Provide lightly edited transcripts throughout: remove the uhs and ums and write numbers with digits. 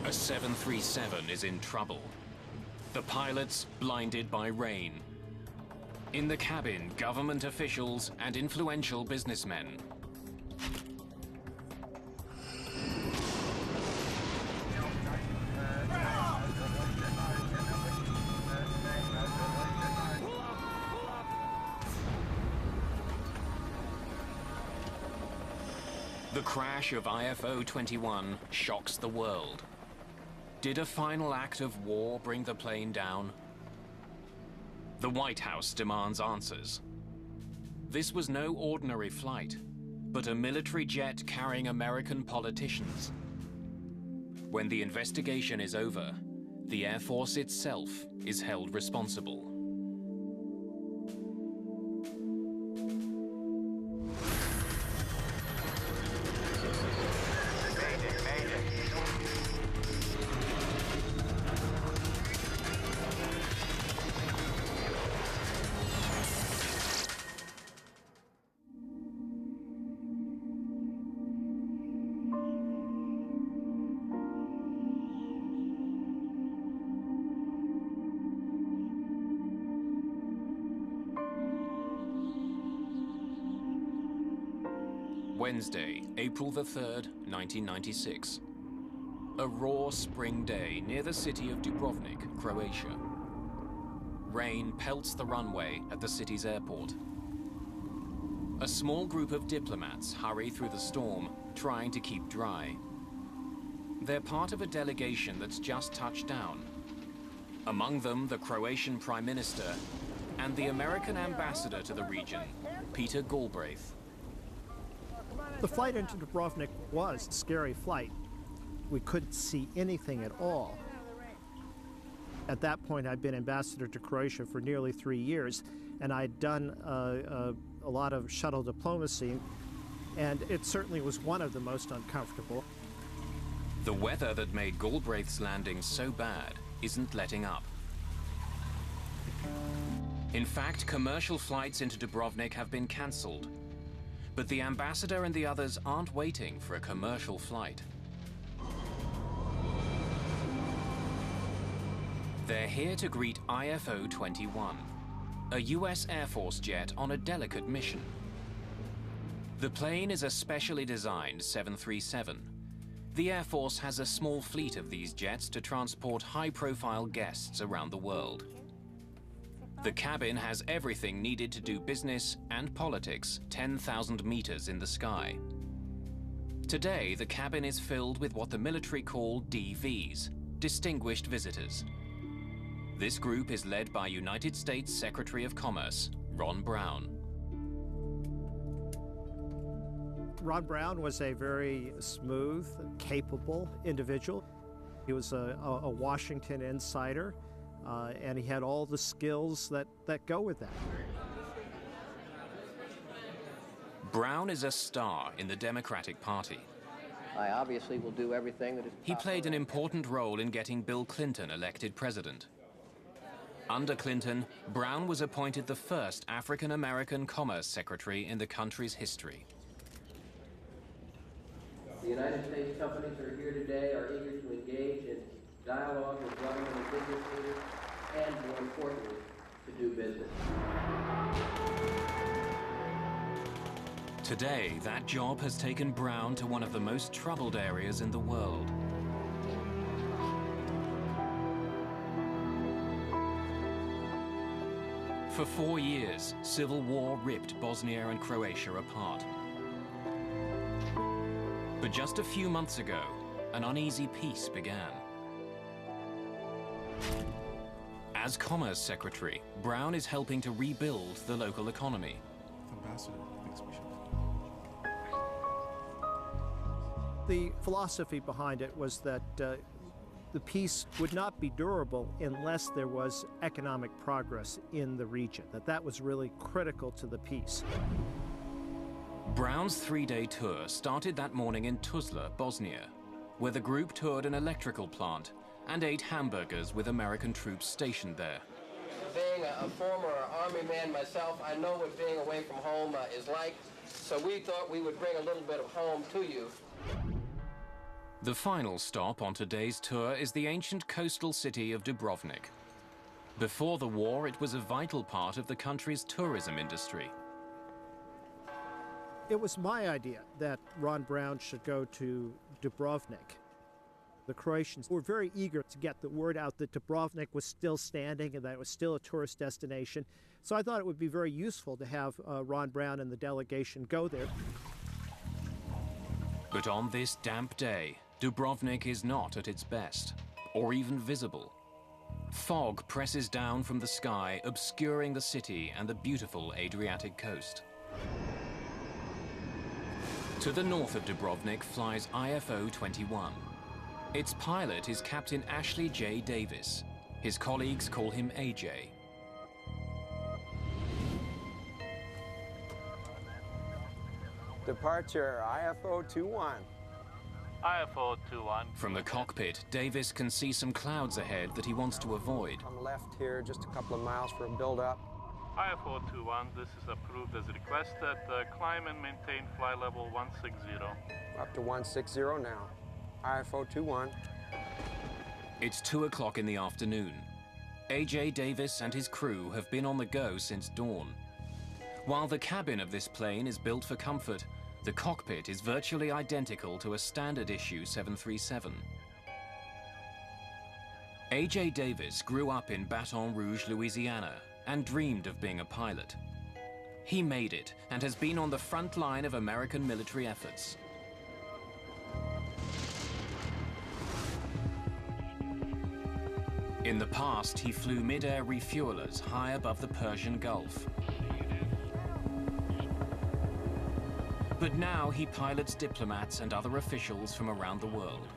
A 737 is in trouble. The pilots blinded by rain. In the cabin, government officials and influential businessmen. The crash of IFO-21 shocks the world. Did a final act of war bring the plane down? The White House demands answers. This was no ordinary flight, but a military jet carrying American politicians. When the investigation is over, the Air Force itself is held responsible. Wednesday, April the 3rd, 1996. A raw spring day near the city of Dubrovnik, Croatia. Rain pelts the runway at the city's airport. A small group of diplomats hurry through the storm, trying to keep dry. They're part of a delegation that's just touched down. Among them, the Croatian Prime Minister and the American ambassador to the region, Peter Galbraith. The flight into Dubrovnik was a scary flight. We couldn't see anything at all. At that point, I'd been ambassador to Croatia for nearly 3 years, and I'd done a lot of shuttle diplomacy, and it certainly was one of the most uncomfortable. The weather that made Galbraith's landing so bad isn't letting up. In fact, commercial flights into Dubrovnik have been cancelled. But the ambassador and the others aren't waiting for a commercial flight. They're here to greet IFO-21, a US Air Force jet on a delicate mission. The plane is a specially designed 737. The Air Force has a small fleet of these jets to transport high-profile guests around the world. The cabin has everything needed to do business and politics 10,000 meters in the sky. Today, the cabin is filled with what the military call DVs, Distinguished Visitors. This group is led by United States Secretary of Commerce, Ron Brown. Ron Brown was a very smooth, capable individual. He was a Washington insider. And he had all the skills that go with that. Brown is a star in the Democratic Party. I obviously will do everything that is possible. He played an important role in getting Bill Clinton elected president. Under Clinton, Brown was appointed the first African-American Commerce Secretary in the country's history. The United States companies that are here today are eager to engage in dialogue with government and business leaders, and more importantly, to do business. Today, that job has taken Brown to one of the most troubled areas in the world. For 4 years, civil war ripped Bosnia and Croatia apart. But just a few months ago, an uneasy peace began. As Commerce Secretary, Brown is helping to rebuild the local economy. Ambassador thinks we should. The philosophy behind it was that the peace would not be durable unless there was economic progress in the region, that was really critical to the peace. Brown's 3-day tour started that morning in Tuzla, Bosnia, where the group toured an electrical plant and ate hamburgers with American troops stationed there. Being a former Army man myself, I know what being away from home is like, so we thought we would bring a little bit of home to you. The final stop on today's tour is the ancient coastal city of Dubrovnik. Before the war, it was a vital part of the country's tourism industry. It was my idea that Ron Brown should go to Dubrovnik. The Croatians were very eager to get the word out that Dubrovnik was still standing and that it was still a tourist destination. So I thought it would be very useful to have Ron Brown and the delegation go there. But on this damp day, Dubrovnik is not at its best, or even visible. Fog presses down from the sky, obscuring the city and the beautiful Adriatic coast. To the north of Dubrovnik flies IFO 21. Its pilot is Captain Ashley J. Davis. His colleagues call him AJ. Departure, IFO 21. IFO 21. From the cockpit, Davis can see some clouds ahead that he wants to avoid. I'm left here just a couple of miles for a build-up. IFO 21, this is approved as requested. Climb and maintain flight level 160. Up to 160 now. IFO 21. It's 2 o'clock in the afternoon. AJ Davis and his crew have been on the go since dawn. While the cabin of this plane is built for comfort, the cockpit is virtually identical to a standard issue 737. AJ Davis grew up in Baton Rouge, Louisiana, and dreamed of being a pilot. He made it and has been on the front line of American military efforts. In the past, he flew mid-air refuelers high above the Persian Gulf. But now he pilots diplomats and other officials from around the world.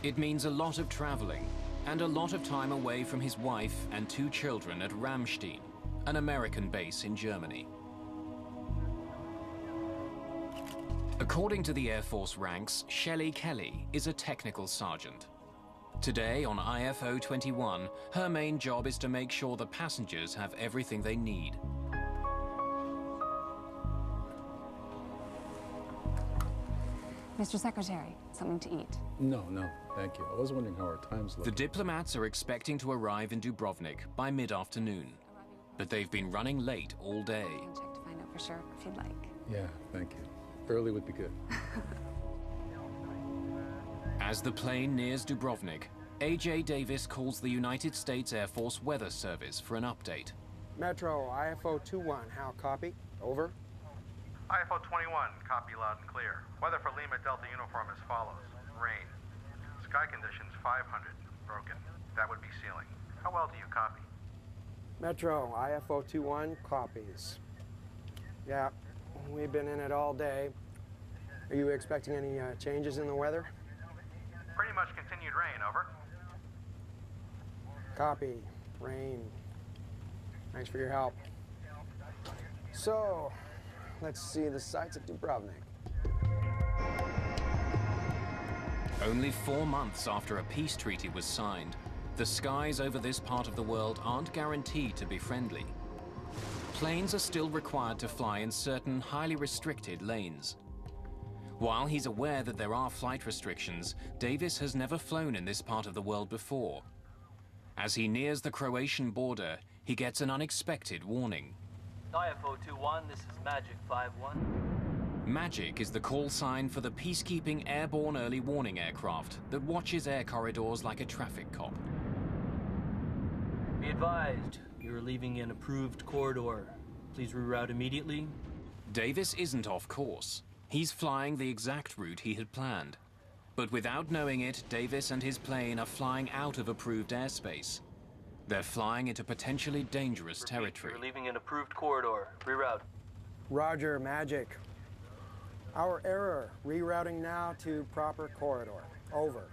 It means a lot of traveling and a lot of time away from his wife and 2 children at Ramstein, an American base in Germany. According to the Air Force ranks, Shelley Kelly is a technical sergeant. Today on IFO 21, her main job is to make sure the passengers have everything they need. Mr. Secretary, something to eat. No, thank you. I was wondering how our time's looking. The diplomats are expecting to arrive in Dubrovnik by mid-afternoon, but they've been running late all day. I can check to find out for sure if you'd like. Yeah, thank you. Early would be good. As the plane nears Dubrovnik, AJ Davis calls the United States Air Force Weather Service for an update. Metro, IFO 21, how copy? Over. IFO 21, copy loud and clear. Weather for Lima Delta uniform as follows. Rain. Sky conditions 500. Broken. That would be ceiling. How well do you copy? Metro, IFO 21, copies. Yeah, we've been in it all day. Are you expecting any changes in the weather? Pretty much continued rain, over. Copy. Rain. Thanks for your help. So, let's see the sights of Dubrovnik. Only 4 months after a peace treaty was signed, the skies over this part of the world aren't guaranteed to be friendly. Planes are still required to fly in certain highly restricted lanes. While he's aware that there are flight restrictions, Davis has never flown in this part of the world before. As he nears the Croatian border, he gets an unexpected warning. IFO 21, this is Magic 51. Magic is the call sign for the peacekeeping airborne early warning aircraft that watches air corridors like a traffic cop. Be advised, you're leaving an approved corridor. Please reroute immediately. Davis isn't off course. He's flying the exact route he had planned. But without knowing it, Davis and his plane are flying out of approved airspace. They're flying into potentially dangerous territory. You're leaving an approved corridor. Reroute. Roger, Magic. Our error. Rerouting now to proper corridor. Over.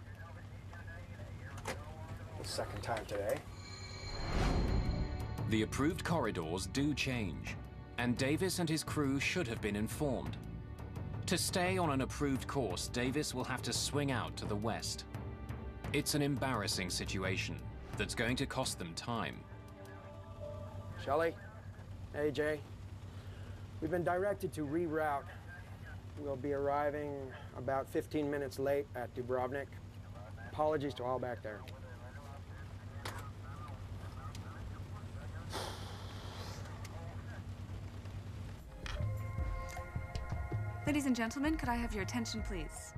The second time today. The approved corridors do change, and Davis and his crew should have been informed. To stay on an approved course, Davis will have to swing out to the west. It's an embarrassing situation that's going to cost them time. Shelley, AJ, we've been directed to reroute. We'll be arriving about 15 minutes late at Dubrovnik. Apologies to all back there. Ladies and gentlemen, could I have your attention, please?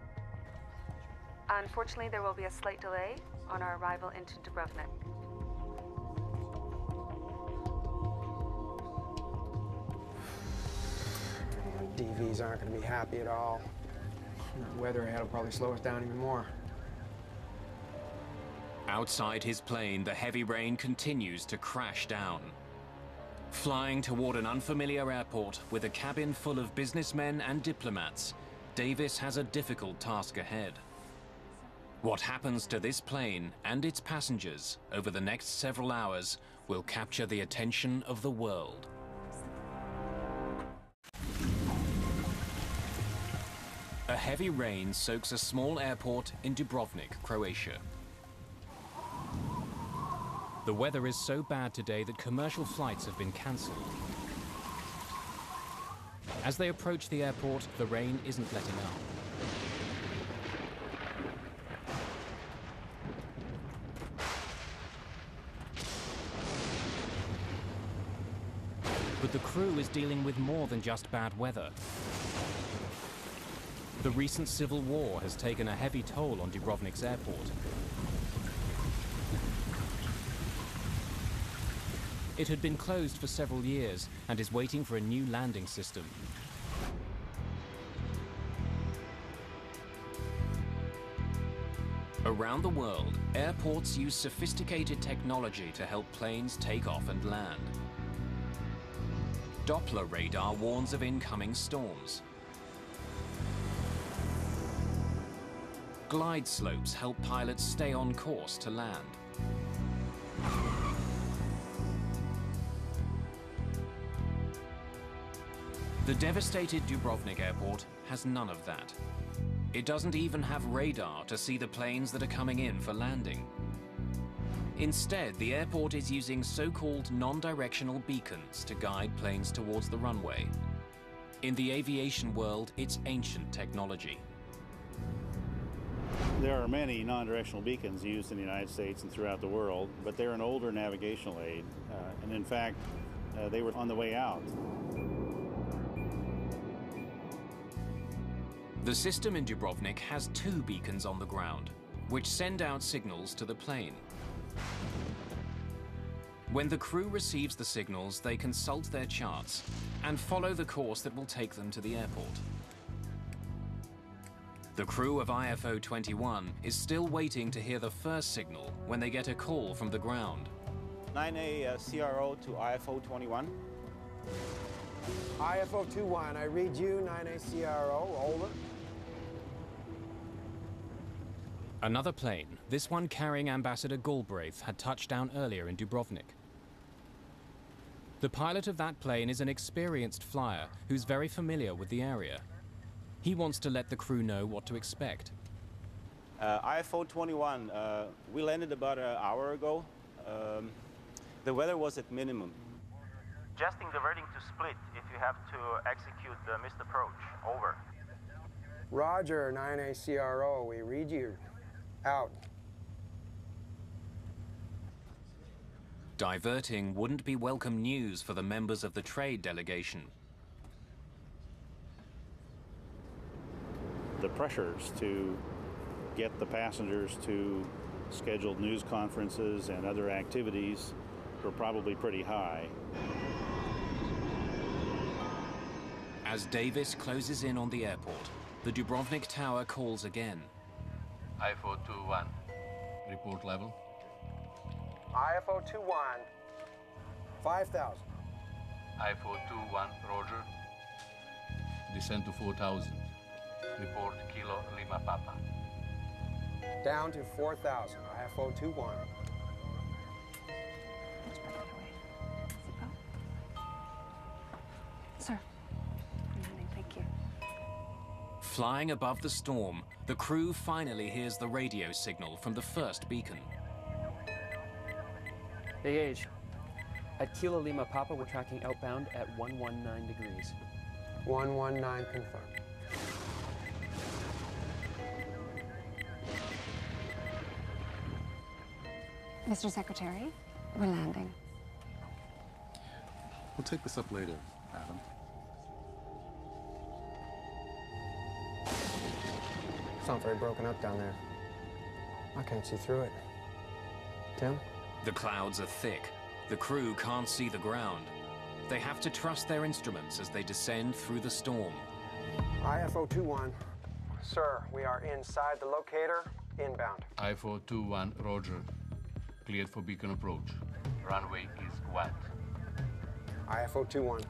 Unfortunately, there will be a slight delay on our arrival into Dubrovnik. DVs aren't going to be happy at all. The weather ahead will probably slow us down even more. Outside his plane, the heavy rain continues to crash down. Flying toward an unfamiliar airport with a cabin full of businessmen and diplomats, Davis has a difficult task ahead. What happens to this plane and its passengers over the next several hours will capture the attention of the world. A heavy rain soaks a small airport in Dubrovnik, Croatia. The weather is so bad today that commercial flights have been cancelled. As they approach the airport, the rain isn't letting up. But the crew is dealing with more than just bad weather. The recent civil war has taken a heavy toll on Dubrovnik's airport. It had been closed for several years and is waiting for a new landing system. Around the world, airports use sophisticated technology to help planes take off and land. Doppler radar warns of incoming storms. Glide slopes help pilots stay on course to land. The devastated Dubrovnik airport has none of that. It doesn't even have radar to see the planes that are coming in for landing. Instead, the airport is using so-called non-directional beacons to guide planes towards the runway. In the aviation world, it's ancient technology. There are many non-directional beacons used in the United States and throughout the world, but they're an older navigational aid, and in fact, they were on the way out. The system in Dubrovnik has 2 beacons on the ground, which send out signals to the plane. When the crew receives the signals, they consult their charts and follow the course that will take them to the airport. The crew of IFO 21 is still waiting to hear the first signal when they get a call from the ground. 9A CRO to IFO 21. IFO 21, I read you, 9A CRO, over. Another plane, this one carrying Ambassador Galbraith, had touched down earlier in Dubrovnik. The pilot of that plane is an experienced flyer who's very familiar with the area. He wants to let the crew know what to expect. IFO 21, we landed about an hour ago. The weather was at minimum. Adjusting the wording to split if you have to execute the missed approach. Over. Roger, 9A CRO, we read you. Out. Diverting wouldn't be welcome news for the members of the trade delegation. The pressures to get the passengers to scheduled news conferences and other activities were probably pretty high. As Davis closes in on the airport, the Dubrovnik tower calls again. IFO 21, report level. IFO 21, 5,000. IFO 21, roger. Descend to 4,000. Report Kilo Lima Papa. Down to 4,000, IFO 21. Sir. Thank you. Flying above the storm, the crew finally hears the radio signal from the first beacon. Hey, Gage. At Kilo Lima Papa, we're tracking outbound at 119 degrees. 119 confirmed. Mr. Secretary, we're landing. We'll take this up later, Adam. It's not very broken up down there. I can't see through it. Tim? The clouds are thick. The crew can't see the ground. They have to trust their instruments as they descend through the storm. IFO-21. Sir, we are inside the locator, inbound. IFO-21, roger. Cleared for beacon approach. Runway is wet. IFO-21.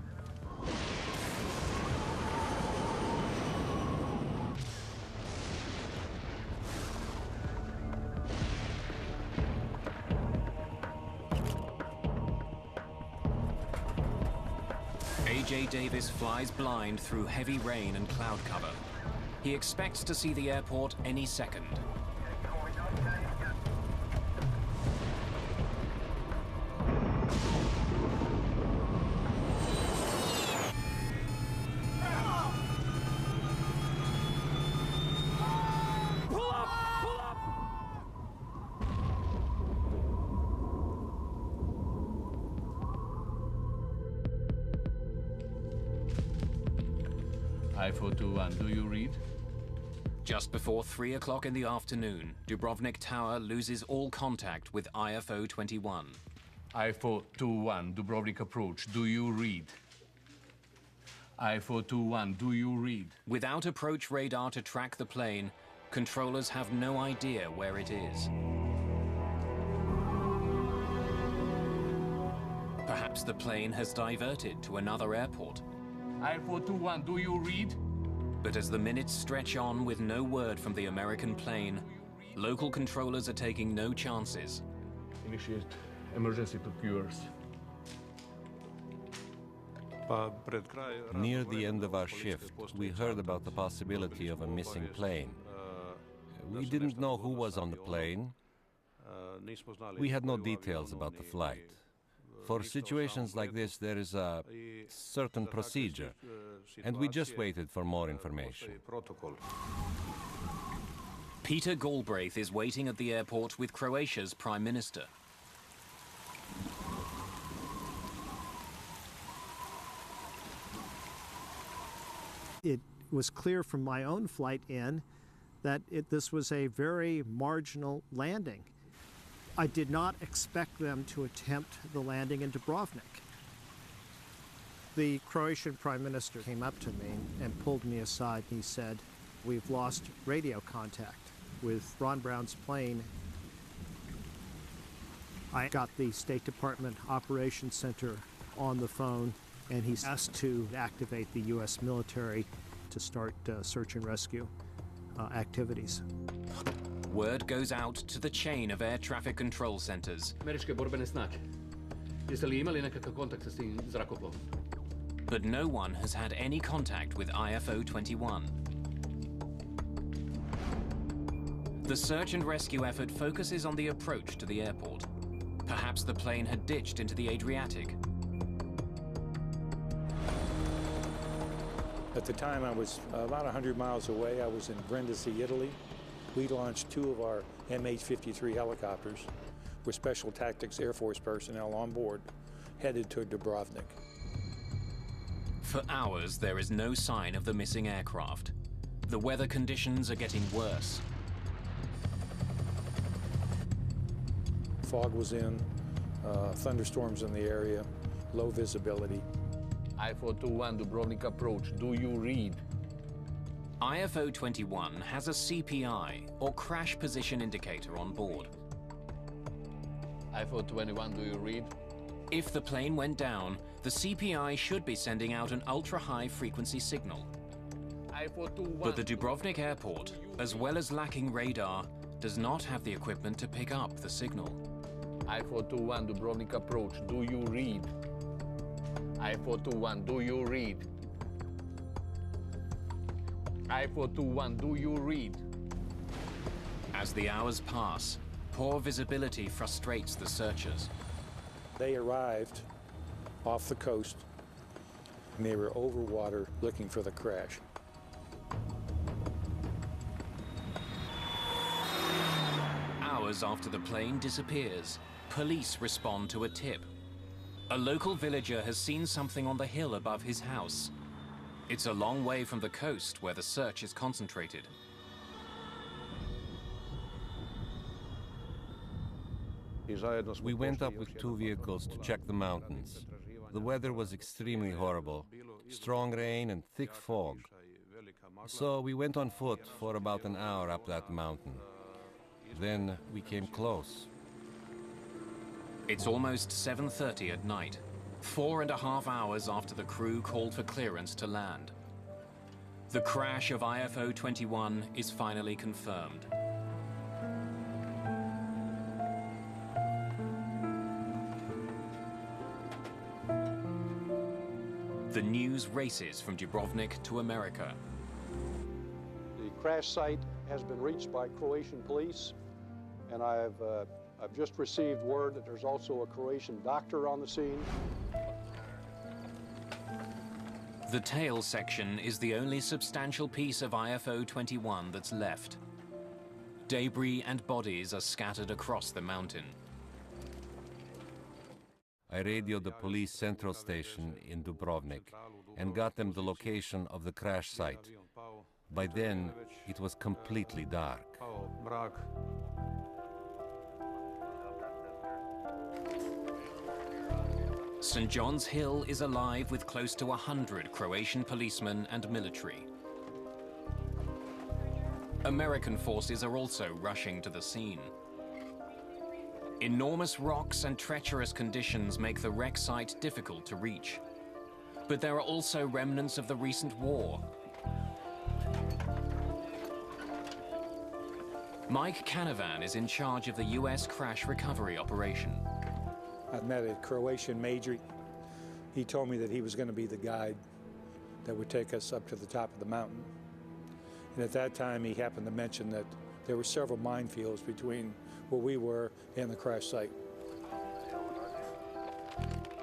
A.J. Davis flies blind through heavy rain and cloud cover. He expects to see the airport any second. IFO-21, do you read? Just before 3 o'clock in the afternoon, Dubrovnik Tower loses all contact with IFO-21. IFO-21, Dubrovnik approach, do you read? IFO-21, do you read? Without approach radar to track the plane, controllers have no idea where it is. Perhaps the plane has diverted to another airport. IFO-21, do you read? But as the minutes stretch on with no word from the American plane, local controllers are taking no chances. Initiate emergency procedures. Near the end of our shift, we heard about the possibility of a missing plane. We didn't know who was on the plane. We had no details about the flight. For situations like this, there is a certain procedure, and we just waited for more information. Peter Galbraith is waiting at the airport with Croatia's Prime Minister. It was clear from my own flight in that this was a very marginal landing. I did not expect them to attempt the landing in Dubrovnik. The Croatian Prime Minister came up to me and pulled me aside and he said, "We've lost radio contact with Ron Brown's plane." I got the State Department Operations Center on the phone and he's asked to activate the U.S. military to start search and rescue activities. Word goes out to the chain of air traffic control centers. Američke borbene snage. Jeste li imali nekakav kontakt sa tim zrakoplovom? But no one has had any contact with IFO-21. The search and rescue effort focuses on the approach to the airport. Perhaps the plane had ditched into the Adriatic. At the time, I was about 100 miles away. I was in Brindisi, Italy. We launched 2 of our MH-53 helicopters with Special Tactics Air Force personnel on board, headed to Dubrovnik. For hours, there is no sign of the missing aircraft. The weather conditions are getting worse. Fog was in, thunderstorms in the area, low visibility. IFO-21, Dubrovnik approach, do you read? IFO-21 has a CPI, or crash position indicator, on board. IFO-21, do you read? If the plane went down, the CPI should be sending out an ultra-high frequency signal. IFO-21. But the Dubrovnik airport, as well as lacking radar, does not have the equipment to pick up the signal. IFO-21, Dubrovnik approach, do you read? IFO-21, do you read? IFO-21, do you read? As the hours pass, poor visibility frustrates the searchers. They arrived off the coast, and they were over water looking for the crash. hours after the plane disappears, police respond to a tip. A local villager has seen something on the hill above his house. It's a long way from the coast where the search is concentrated. We went up with 2 vehicles to check the mountains. The weather was extremely horrible, strong rain and thick fog. So we went on foot for about an hour up that mountain. Then we came close. It's almost 7:30 at night, 4.5 hours after the crew called for clearance to land. The crash of IFO 21 is finally confirmed. The news races from Dubrovnik to America. The crash site has been reached by Croatian police, and I've just received word that there's also a Croatian doctor on the scene. The tail section is the only substantial piece of IFO 21 that's left. Debris and bodies are scattered across the mountain. I radioed the police central station in Dubrovnik and got them the location of the crash site. By then, it was completely dark. St. John's Hill is alive with close to 100 Croatian policemen and military. American forces are also rushing to the scene. Enormous rocks and treacherous conditions make the wreck site difficult to reach. But there are also remnants of the recent war. Mike Canavan is in charge of the U.S. crash recovery operation. I met a Croatian major. He told me that he was going to be the guide that would take us up to the top of the mountain. And at that time, he happened to mention that there were several minefields between where we were and the crash site.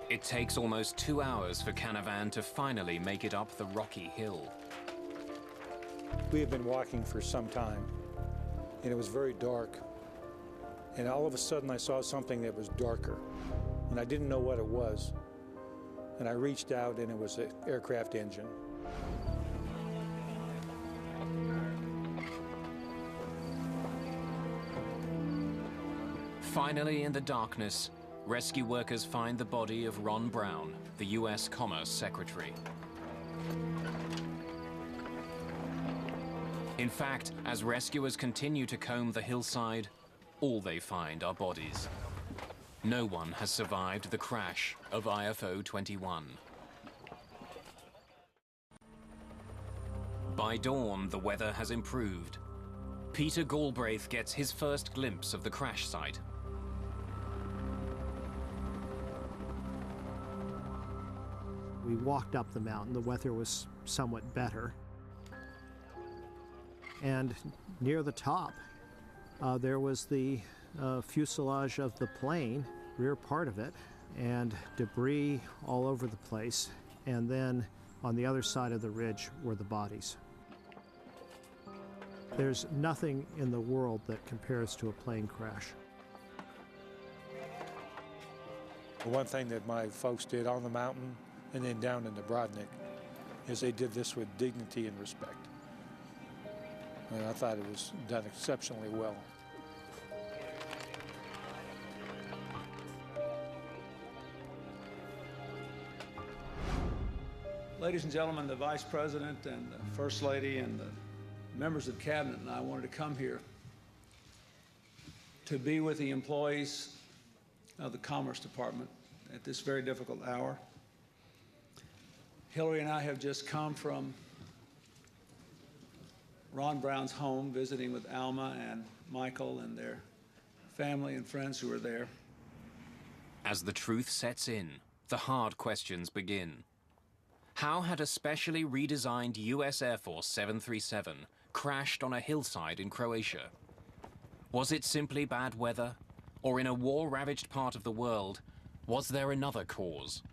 It takes almost 2 hours for Canavan to finally make it up the rocky hill. We had been walking for some time, and it was very dark. And all of a sudden, I saw something that was darker, and I didn't know what it was. And I reached out, and it was an aircraft engine. Finally, in the darkness, rescue workers find the body of Ron Brown, the U.S. Commerce Secretary. In fact, as rescuers continue to comb the hillside, all they find are bodies. No one has survived the crash of IFO 21. By dawn, the weather has improved. Peter Galbraith gets his first glimpse of the crash site. We walked up the mountain. The weather was somewhat better. And near the top, there was the fuselage of the plane, rear part of it, and debris all over the place. And then on the other side of the ridge were the bodies. There's nothing in the world that compares to a plane crash. The one thing that my folks did on the mountain and then down in Dubrovnik is they did this with dignity and respect. And I thought it was done exceptionally well. Ladies and gentlemen, the Vice President and the First Lady and the members of the Cabinet and I wanted to come here to be with the employees of the Commerce Department at this very difficult hour. Hillary and I have just come from Ron Brown's home, visiting with Alma and Michael and their family and friends who are there. As the truth sets in, the hard questions begin. How had a specially redesigned U.S. Air Force 737 crashed on a hillside in Croatia? Was it simply bad weather? Or in a war-ravaged part of the world, was there another cause?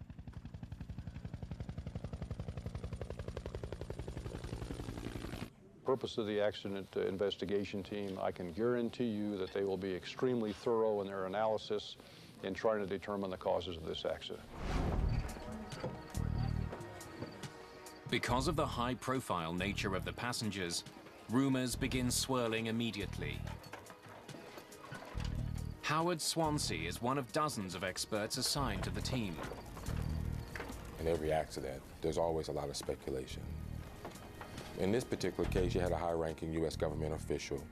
purpose of the accident investigation team, I can guarantee you that they will be extremely thorough in their analysis in trying to determine the causes of this accident. Because of the high-profile nature of the passengers, rumors begin swirling immediately. Howard Swansea is one of dozens of experts assigned to the team. In every accident, there's always a lot of speculation. In this particular case, you had a high-ranking U.S. government official.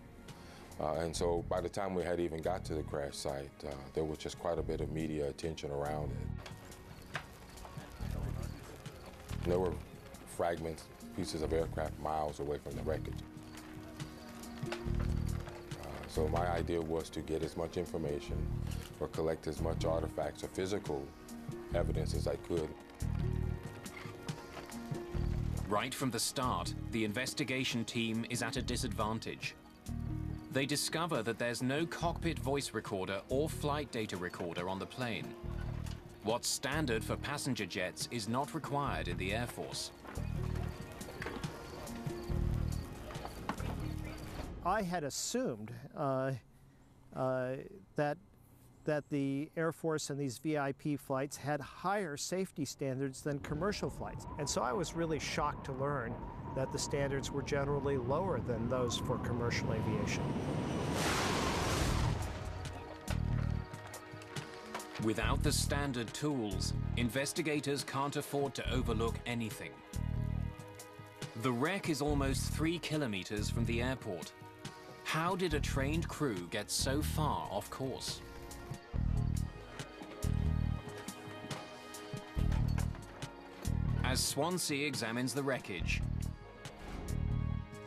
And so by the time we had even got to the crash site, there was just quite a bit of media attention around it. There were fragments, pieces of aircraft miles away from the wreckage. So my idea was to get as much information or collect as much artifacts or physical evidence as I could. Right from the start, the investigation team is at a disadvantage. They discover that there's no cockpit voice recorder or flight data recorder on the plane. What's standard for passenger jets is not required in the Air Force. I had assumed that the Air Force and these VIP flights had higher safety standards than commercial flights. And so I was really shocked to learn that the standards were generally lower than those for commercial aviation. Without the standard tools, investigators can't afford to overlook anything. The wreck is almost 3 kilometers from the airport. How did a trained crew get so far off course? As Swansea examines the wreckage,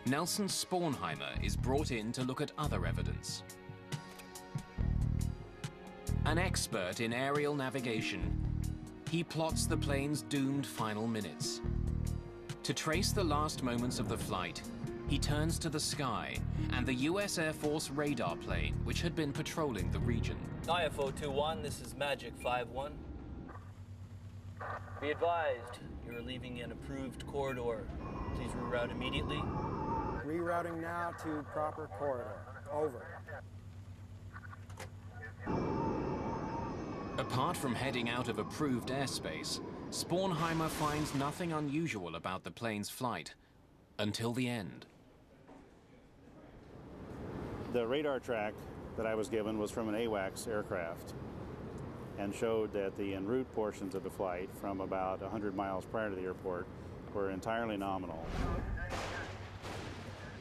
Nelson Spornheimer is brought in to look at other evidence. An expert in aerial navigation, he plots the plane's doomed final minutes. To trace the last moments of the flight, he turns to the sky and the US Air Force radar plane, which had been patrolling the region. IFO-21, this is Magic 5-1. Be advised, you're leaving an approved corridor. Please reroute immediately. Rerouting now to proper corridor. Over. Apart from heading out of approved airspace, Spornheimer finds nothing unusual about the plane's flight until the end. The radar track that I was given was from an AWACS aircraft and showed that the en route portions of the flight from about 100 miles prior to the airport were entirely nominal.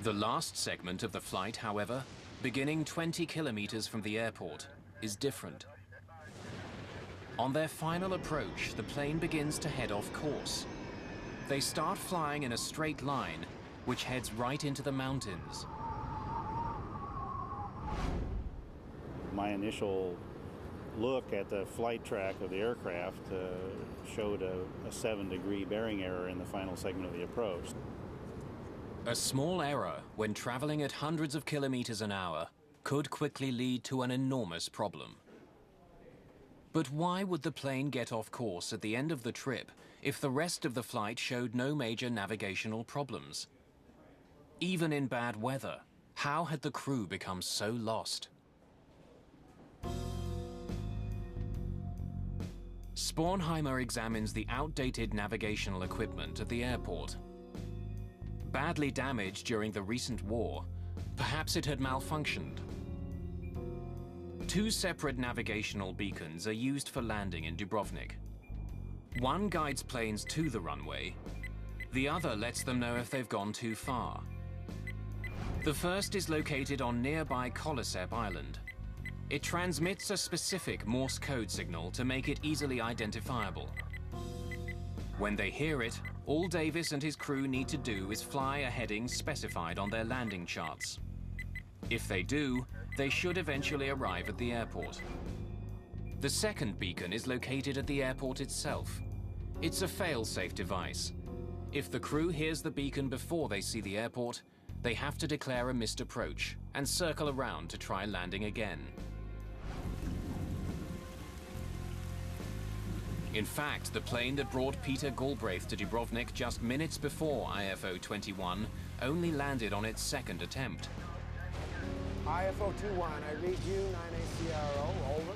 The last segment of the flight, however, beginning 20 kilometers from the airport, is different. On their final approach, the plane begins to head off course. They start flying in a straight line, which heads right into the mountains. My initial look at the flight track of the aircraft showed a 7-degree bearing error in the final segment of the approach. A small error when traveling at hundreds of kilometers an hour could quickly lead to an enormous problem. But why would the plane get off course at the end of the trip if the rest of the flight showed no major navigational problems? Even in bad weather, how had the crew become so lost? Spornheimer examines the outdated navigational equipment at the airport. Badly damaged during the recent war, perhaps it had malfunctioned. 2 separate navigational beacons are used for landing in Dubrovnik. One guides planes to the runway, the other lets them know if they've gone too far. The first is located on nearby Kolosep Island. It transmits a specific Morse code signal to make it easily identifiable. When they hear it, all Davis and his crew need to do is fly a heading specified on their landing charts. If they do, they should eventually arrive at the airport. The second beacon is located at the airport itself. It's a fail-safe device. If the crew hears the beacon before they see the airport, they have to declare a missed approach and circle around to try landing again. In fact, the plane that brought Peter Galbraith to Dubrovnik just minutes before IFO-21 only landed on its second attempt. IFO 21, I read you, 9ACRO, over.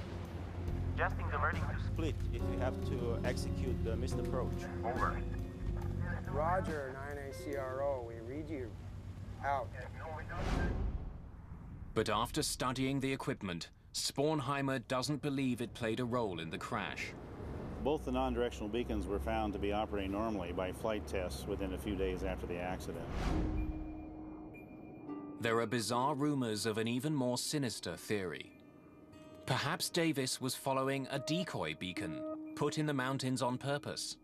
Adjusting the verdict to Split if you have to execute the missed approach. over. Roger, 9ACRO, we read you. Out. But after studying the equipment, Spornheimer doesn't believe it played a role in the crash. Both the non-directional beacons were found to be operating normally by flight tests within a few days after the accident. There are bizarre rumors of an even more sinister theory. Perhaps Davis was following a decoy beacon put in the mountains on purpose.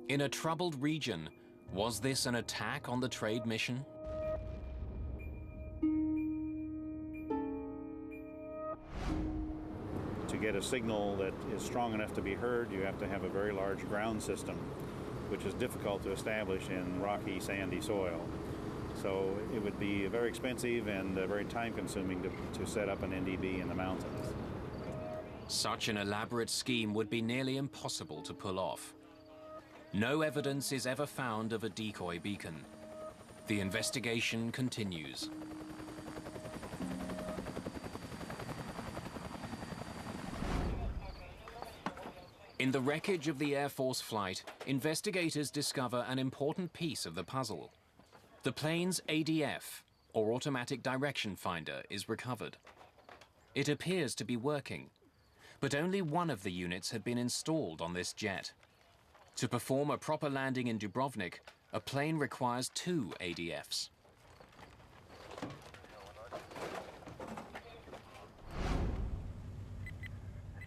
In a troubled region, was this an attack on the trade mission? To get a signal that is strong enough to be heard, you have to have a very large ground system, which is difficult to establish in rocky, sandy soil. So it would be very expensive and very time-consuming to set up an NDB in the mountains. Such an elaborate scheme would be nearly impossible to pull off. No evidence is ever found of a decoy beacon. The investigation continues. In the wreckage of the Air Force flight, investigators discover an important piece of the puzzle. The plane's ADF, or automatic direction finder, is recovered. It appears to be working, but only one of the units had been installed on this jet. To perform a proper landing in Dubrovnik, a plane requires 2 ADFs.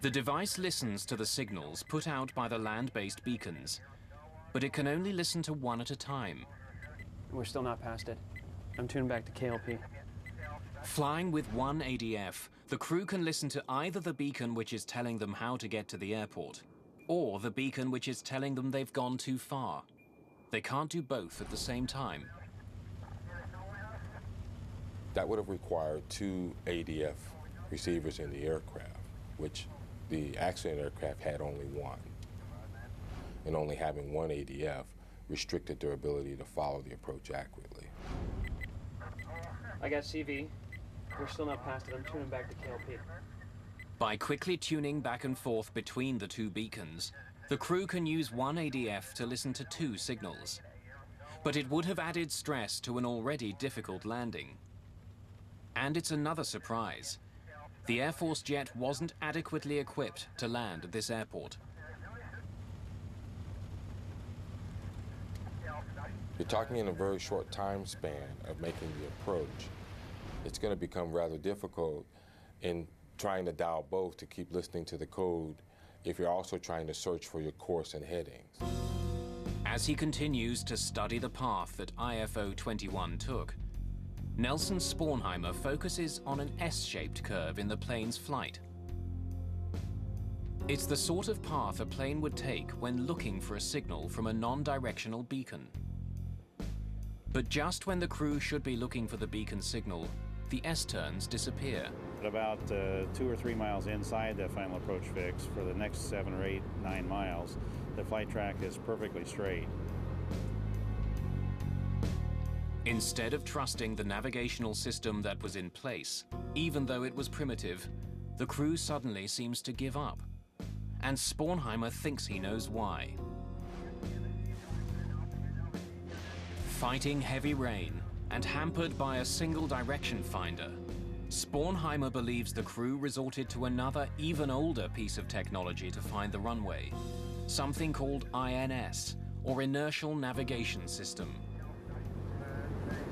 The device listens to the signals put out by the land-based beacons, but it can only listen to one at a time. We're still not past it. I'm tuned back to KLP. Flying with 1 ADF, the crew can listen to either the beacon which is telling them how to get to the airport, or the beacon which is telling them they've gone too far. They can't do both at the same time. That would have required 2 ADF receivers in the aircraft, which the accident aircraft had only 1. And only having 1 ADF restricted their ability to follow the approach accurately. I got CV. We're still not past it. I'm tuning back to KLP. By quickly tuning back and forth between the 2 beacons, the crew can use 1 ADF to listen to 2 signals. But it would have added stress to an already difficult landing. And it's another surprise. The Air Force jet wasn't adequately equipped to land at this airport. You're talking in a very short time span of making the approach. It's going to become rather difficult in trying to dial both to keep listening to the code if you're also trying to search for your course and headings. As he continues to study the path that IFO 21 took, Nelson Spornheimer focuses on an S-shaped curve in the plane's flight. It's the sort of path a plane would take when looking for a signal from a non-directional beacon. But just when the crew should be looking for the beacon signal, the S-turns disappear. At about 2 or 3 miles inside that final approach fix, for the next 7 or 8, 9 miles, the flight track is perfectly straight. Instead of trusting the navigational system that was in place, even though it was primitive, the crew suddenly seems to give up. And Spornheimer thinks he knows why. Fighting heavy rain and hampered by a single direction finder, Spornheimer believes the crew resorted to another, even older piece of technology to find the runway, something called INS, or Inertial Navigation System.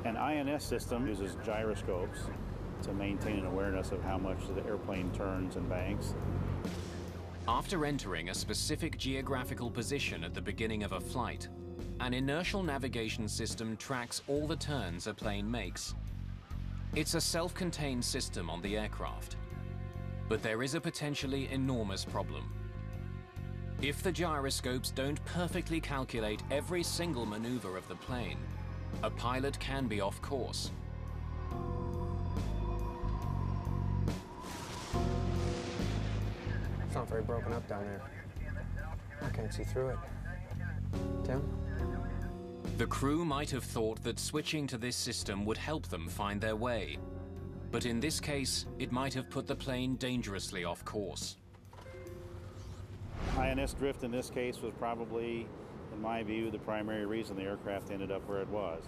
An INS system uses gyroscopes to maintain an awareness of how much the airplane turns and banks. After entering a specific geographical position at the beginning of a flight, an inertial navigation system tracks all the turns a plane makes. It's a self-contained system on the aircraft. But there is a potentially enormous problem. If the gyroscopes don't perfectly calculate every single maneuver of the plane, a pilot can be off course. It's not very broken up down there. I can't see through it. Tim? The crew might have thought that switching to this system would help them find their way. But in this case, it might have put the plane dangerously off course. INS drift in this case was probably, in my view, the primary reason the aircraft ended up where it was.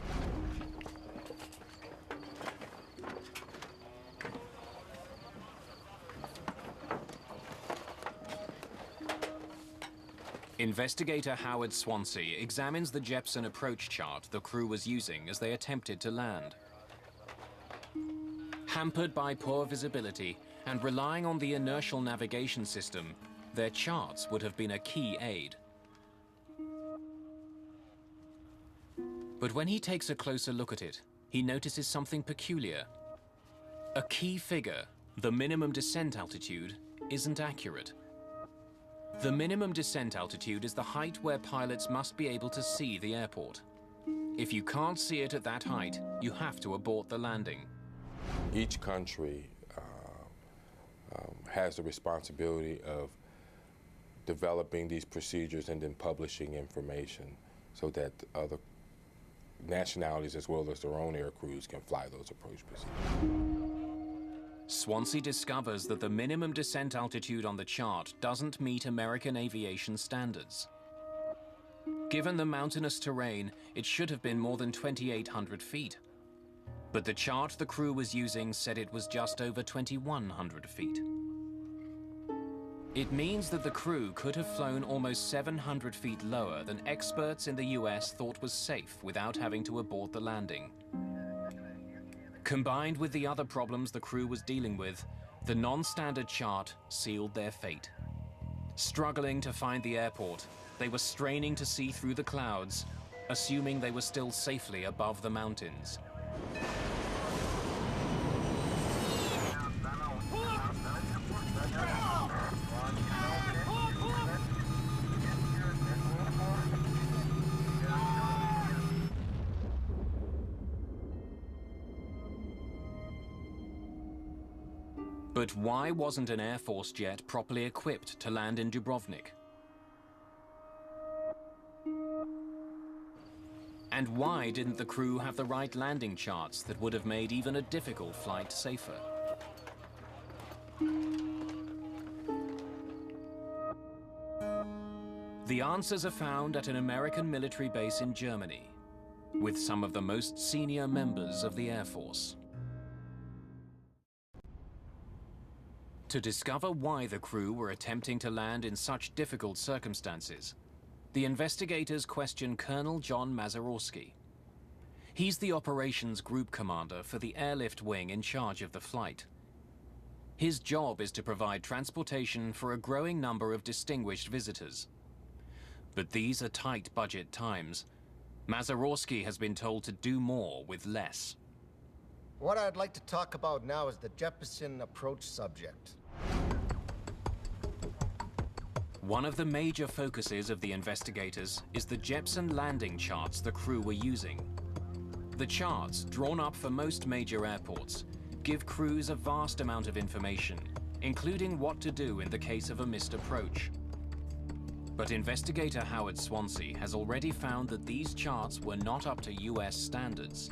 Investigator Howard Swansea examines the Jeppesen approach chart the crew was using as they attempted to land. Hampered by poor visibility and relying on the inertial navigation system, their charts would have been a key aid. But when he takes a closer look at it, he notices something peculiar. A key figure, the minimum descent altitude, isn't accurate. The minimum descent altitude is the height where pilots must be able to see the airport. If you can't see it at that height, you have to abort the landing. Each country has the responsibility of developing these procedures and then publishing information so that other nationalities as well as their own air crews can fly those approach procedures. Swansea discovers that the minimum descent altitude on the chart doesn't meet American aviation standards. Given the mountainous terrain, it should have been more than 2,800 feet. But the chart the crew was using said it was just over 2,100 feet. It means that the crew could have flown almost 700 feet lower than experts in the US thought was safe without having to abort the landing. Combined with the other problems the crew was dealing with, the non-standard chart sealed their fate. Struggling to find the airport, they were straining to see through the clouds, assuming they were still safely above the mountains. But why wasn't an Air Force jet properly equipped to land in Dubrovnik? And why didn't the crew have the right landing charts that would have made even a difficult flight safer? The answers are found at an American military base in Germany, with some of the most senior members of the Air Force. To discover why the crew were attempting to land in such difficult circumstances, the investigators question Colonel John Mazurowski. He's the operations group commander for the airlift wing in charge of the flight. His job is to provide transportation for a growing number of distinguished visitors. But these are tight budget times. Mazurowski has been told to do more with less. What I'd like to talk about now is the Jeppesen approach subject. One of the major focuses of the investigators is the Jeppesen landing charts the crew were using. The charts, drawn up for most major airports, give crews a vast amount of information, including what to do in the case of a missed approach. But investigator Howard Swansea has already found that these charts were not up to US standards.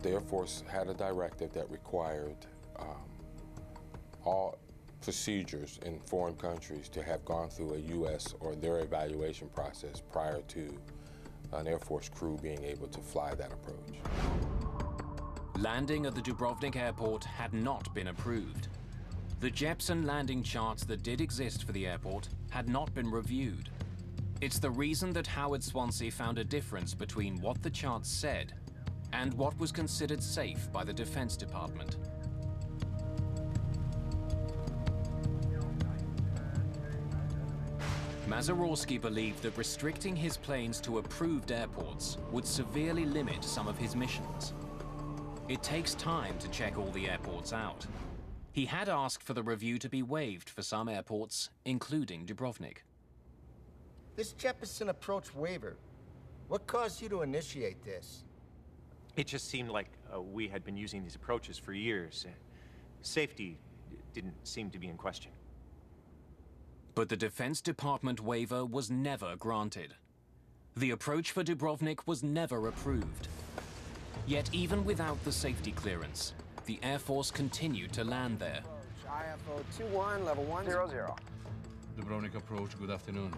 The Air Force had a directive that required all procedures in foreign countries to have gone through a U.S. or their evaluation process prior to an Air Force crew being able to fly that approach. Landing at the Dubrovnik airport had not been approved. The Jeppesen landing charts that did exist for the airport had not been reviewed. It's the reason that Howard Swansea found a difference between what the charts said and what was considered safe by the Defense Department. Mazurowski believed that restricting his planes to approved airports would severely limit some of his missions. It takes time to check all the airports out. He had asked for the review to be waived for some airports, including Dubrovnik. This Jeppesen approach waiver, what caused you to initiate this? It just seemed like we had been using these approaches for years. Safety didn't seem to be in question. But the Defense Department waiver was never granted. The approach for Dubrovnik was never approved. Yet even without the safety clearance, the Air Force continued to land there. IFO 21, level 100. Dubrovnik approach, good afternoon.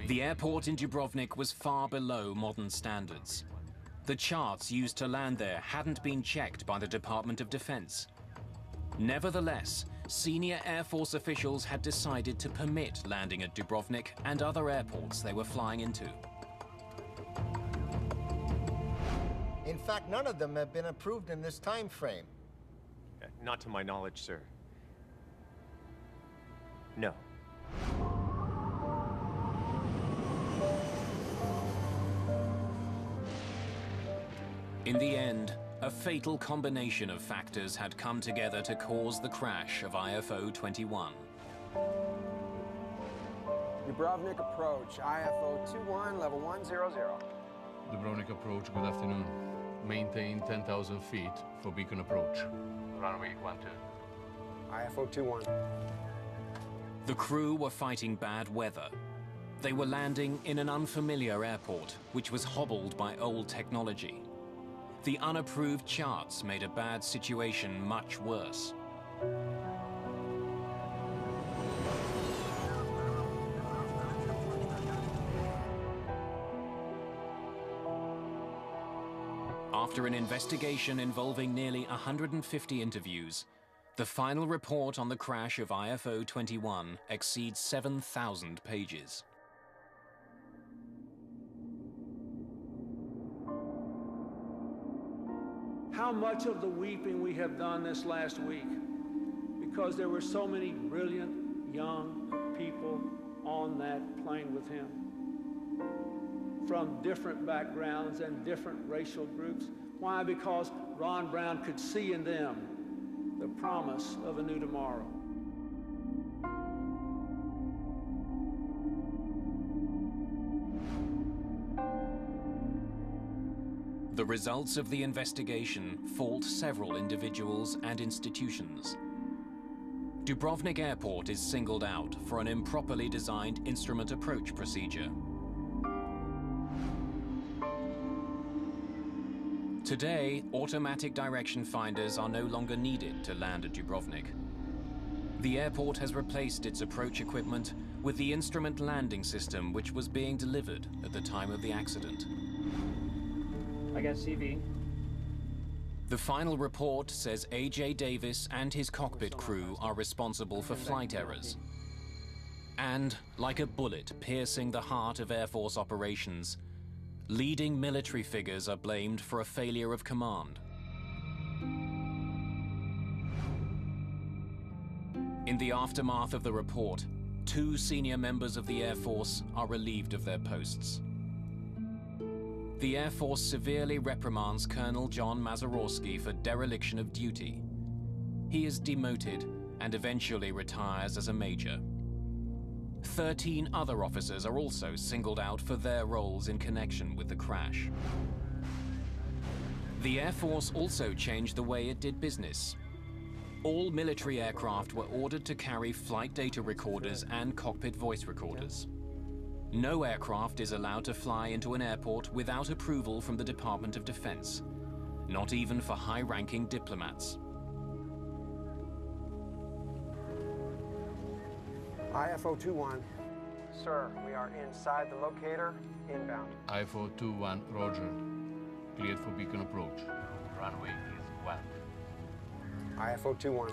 The airport in Dubrovnik was far below modern standards. The charts used to land there hadn't been checked by the Department of Defense. Nevertheless, senior Air Force officials had decided to permit landing at Dubrovnik and other airports they were flying into. In fact, none of them have been approved in this time frame. Not to my knowledge, sir. No. In the end, a fatal combination of factors had come together to cause the crash of IFO 21. Dubrovnik approach, IFO 21, level 100. Dubrovnik approach, good afternoon. Maintain 10,000 feet for beacon approach. Runway 12. IFO 21. The crew were fighting bad weather. They were landing in an unfamiliar airport, which was hobbled by old technology. The unapproved charts made a bad situation much worse. After an investigation involving nearly 150 interviews, the final report on the crash of IFO 21 exceeds 7,000 pages. How much of the weeping we have done this last week, because there were so many brilliant young people on that plane with him, from different backgrounds and different racial groups. Why? Because Ron Brown could see in them the promise of a new tomorrow. The results of the investigation fault several individuals and institutions. Dubrovnik Airport is singled out for an improperly designed instrument approach procedure. Today, automatic direction finders are no longer needed to land at Dubrovnik. The airport has replaced its approach equipment with the instrument landing system which was being delivered at the time of the accident. I got CV. The final report says A.J. Davis and his cockpit crew are responsible for flight errors. And, like a bullet piercing the heart of Air Force operations, leading military figures are blamed for a failure of command. In the aftermath of the report, 2 senior members of the Air Force are relieved of their posts. The Air Force severely reprimands Colonel John Mazurowski for dereliction of duty. He is demoted and eventually retires as a major. 13 other officers are also singled out for their roles in connection with the crash. The Air Force also changed the way it did business. All military aircraft were ordered to carry flight data recorders and cockpit voice recorders. No aircraft is allowed to fly into an airport without approval from the Department of Defense, not even for high-ranking diplomats. IFO 21. Sir, we are inside the locator, inbound. IFO 21, roger. Cleared for beacon approach. Runway is 12. IFO 21.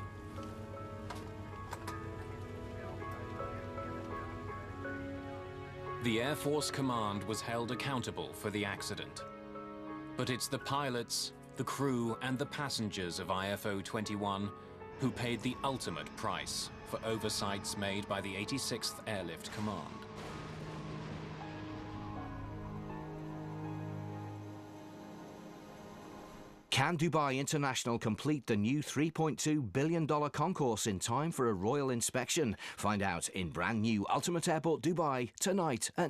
The Air Force Command was held accountable for the accident. But it's the pilots, the crew, and the passengers of IFO 21 who paid the ultimate price for oversights made by the 86th Airlift Command. Can Dubai International complete the new $3.2 billion concourse in time for a royal inspection? Find out in brand new Ultimate Airport Dubai tonight at